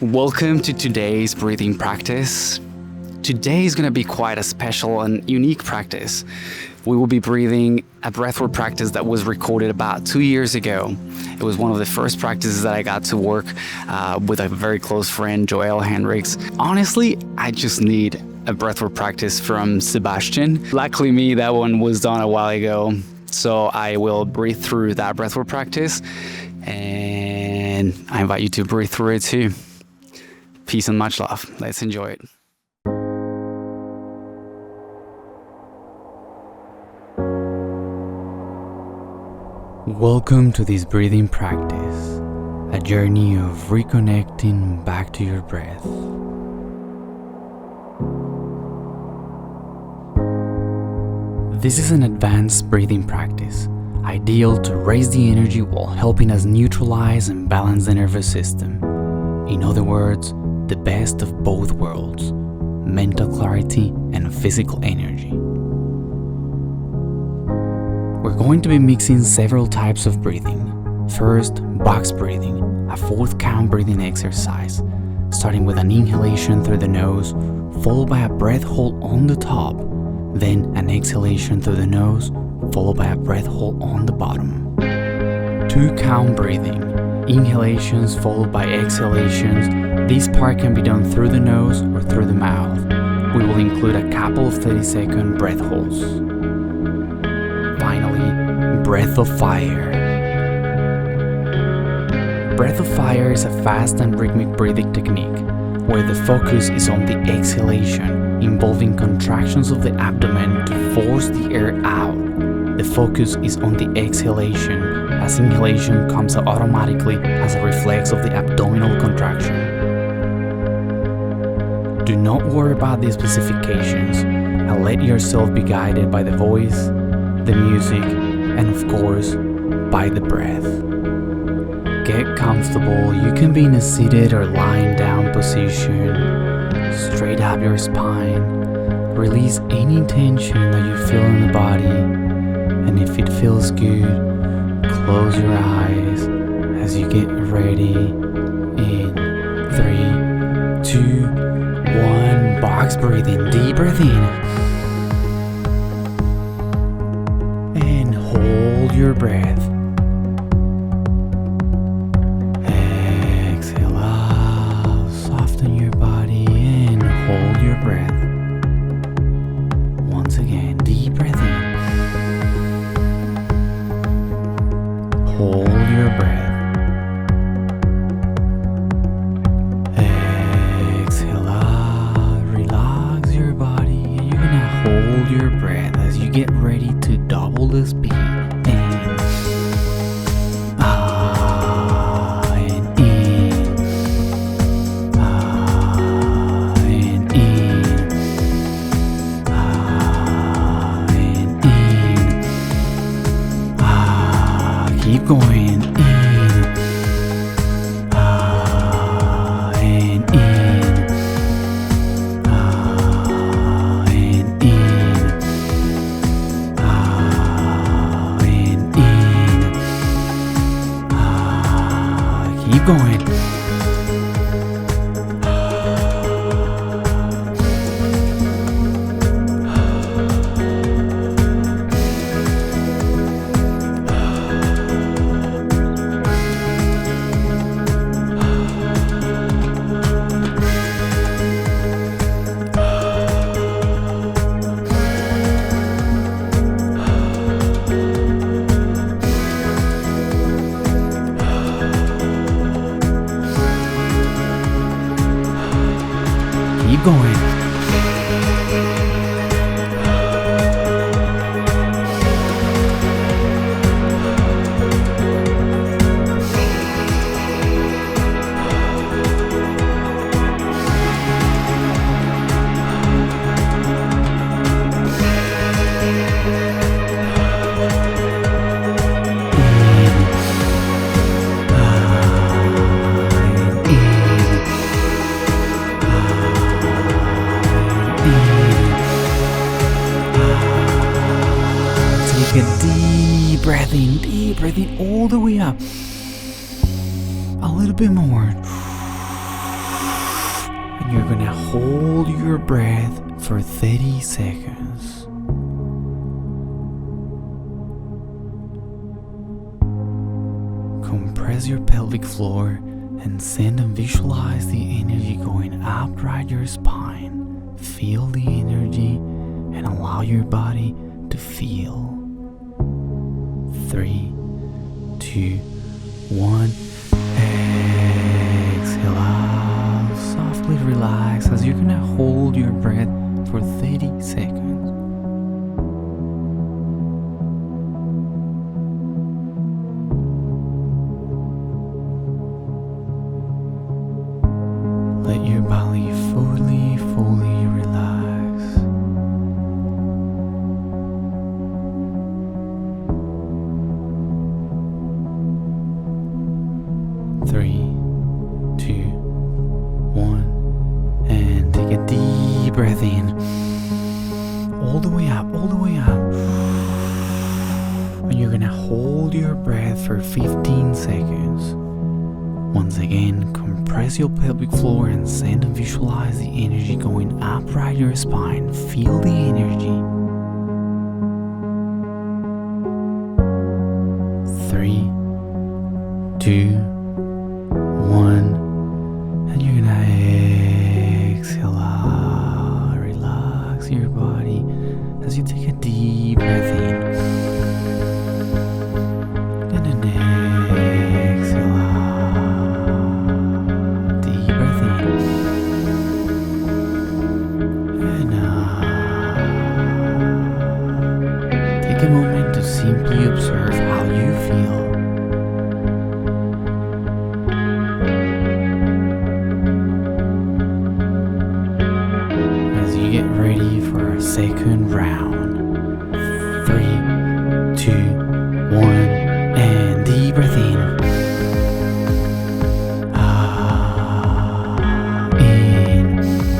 Welcome to today's breathing practice. Today is going to be quite a special and unique practice. We will be breathing a breathwork practice that was recorded about 2 years ago. It was one of the first practices that I got to work with a very close friend, Joel Hendricks. Honestly, I just need a breathwork practice from Sebastian. Luckily me, that one was done a while ago. So I will breathe through that breathwork practice and I invite you to breathe through it too. Peace and much love. Let's enjoy it. Welcome to this breathing practice, a journey of reconnecting back to your breath. This is an advanced breathing practice, ideal to raise the energy while helping us neutralize and balance the nervous system. In other words, the best of both worlds, mental clarity and physical energy. We're going to be mixing several types of breathing. First, box breathing, a 4th count breathing exercise, starting with an inhalation through the nose, followed by a breath hold on the top, then an exhalation through the nose, followed by a breath hold on the bottom. 2 count breathing, inhalations followed by exhalations. This part can be done through the nose or through the mouth. We will include a couple of 30-second breath holds. Finally, breath of fire. Breath of fire is a fast and rhythmic breathing technique where the focus is on the exhalation, involving contractions of the abdomen to force the air out. The focus is on the exhalation, as inhalation comes out automatically as a reflex of the abdominal contraction. Do not worry about the specifications and let yourself be guided by the voice, the music, and of course, by the breath. Get comfortable. You can be in a seated or lying down position. Straight up your spine. Release any tension that you feel in the body. And if it feels good, close your eyes as you get ready. In 3, 2, 1. Box breathing. Deep breath in. And hold your breath. Exhale out. Soften your body and hold your breath. Once again, deep breath in. Hold your breath. Exhale out. Relax your body. And you're gonna hold your breath as you get ready to double the speed. And in. And in. Keep going. In. And in. And in. And in. Keep going. Keep going. Take a deep breath in all the way up. A little bit more. you're gonna hold your breath for 30 seconds. Compress your pelvic floor and send and visualize the energy going up right your spine. Feel the energy and allow your body to feel. 3, 2, 1. Exhale out. Softly relax as you're gonna hold your breath for 30 seconds. Let your body fully relax. Three, 2, 1, and take a deep breath in. All the way up. And you're gonna hold your breath for 15 seconds. Once again, compress your pelvic floor and send and visualize the energy going up right your spine. Feel the energy. 3, 2, 1, and you're gonna exhale out. Relax your body as you take a deep breath in. And then exhale out. Deep breath in. And out. Take a moment to simply observe how you feel. Get ready for our second round. 3, 2, 1, and deep breath in. In. And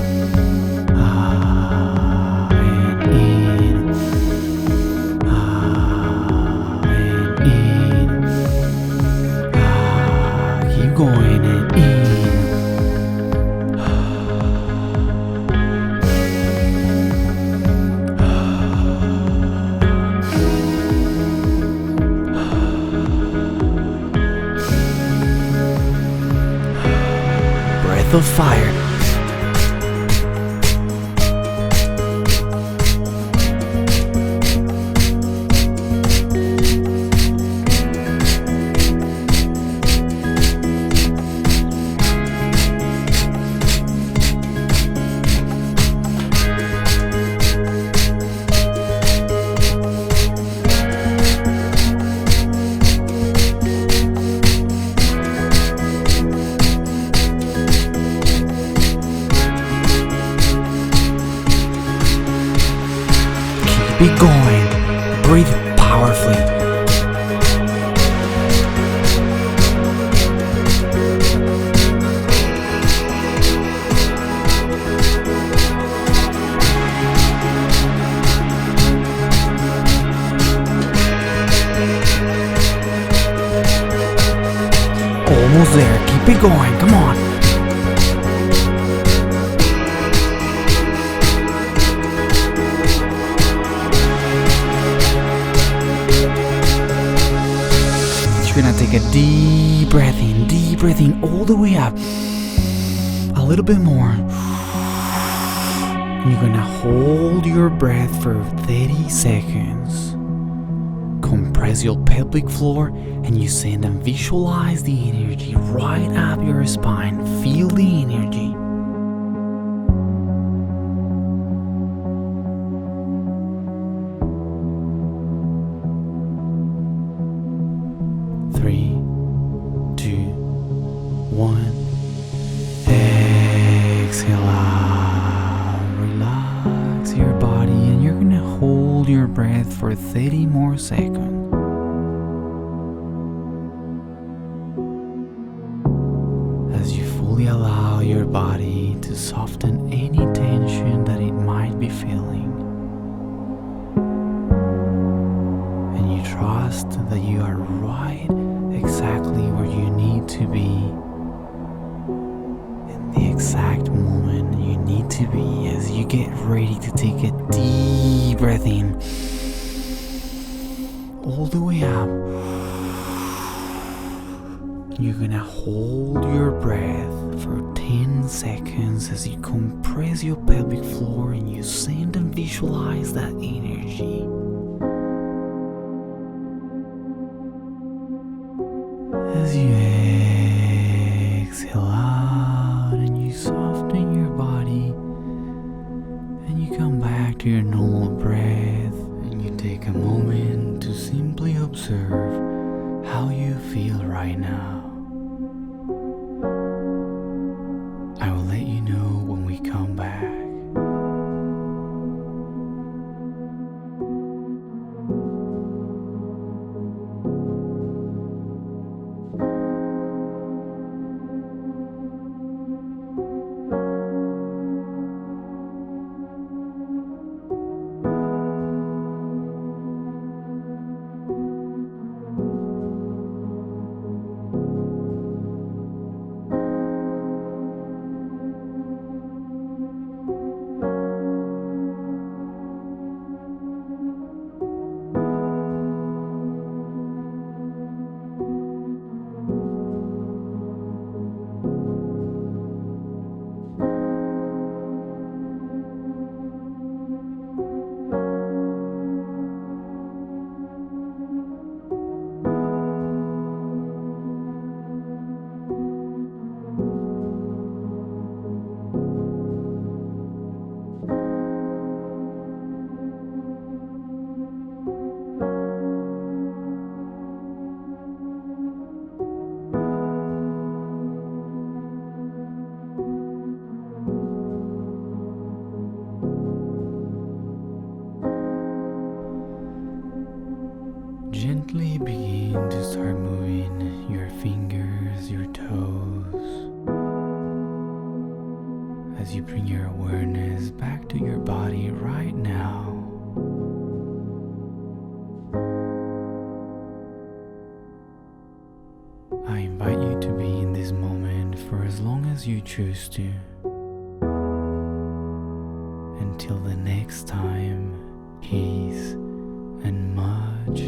in. And in. Keep going and in. Of fire. Be going. Breathe powerfully. Almost there. Keep it going. Come on. You're gonna take a deep breath in all the way up. A little bit more. And you're gonna hold your breath for 30 seconds. Compress your pelvic floor and you send and visualize the energy right up your spine. Feel the energy. Three, 2, 1. Exhale out. Relax your body and you're gonna hold your breath for 30 more seconds. As you fully allow your body to soften any tension that it might be feeling. And you trust that you are right exactly where you need to be in the exact moment need to be as you get ready to take a deep breath in, all the way up. You're gonna hold your breath for 10 seconds as you compress your pelvic floor and you send and visualize that energy. As you exhale out and you soften your body and you come back to your normal breath and you take a moment to simply observe how you feel right now. I will let you know when we come back. Gently begin to start moving your fingers, your toes, as you bring your awareness back to your body right now. I invite you to be in this moment for as long as you choose to. Until the next time, peace and much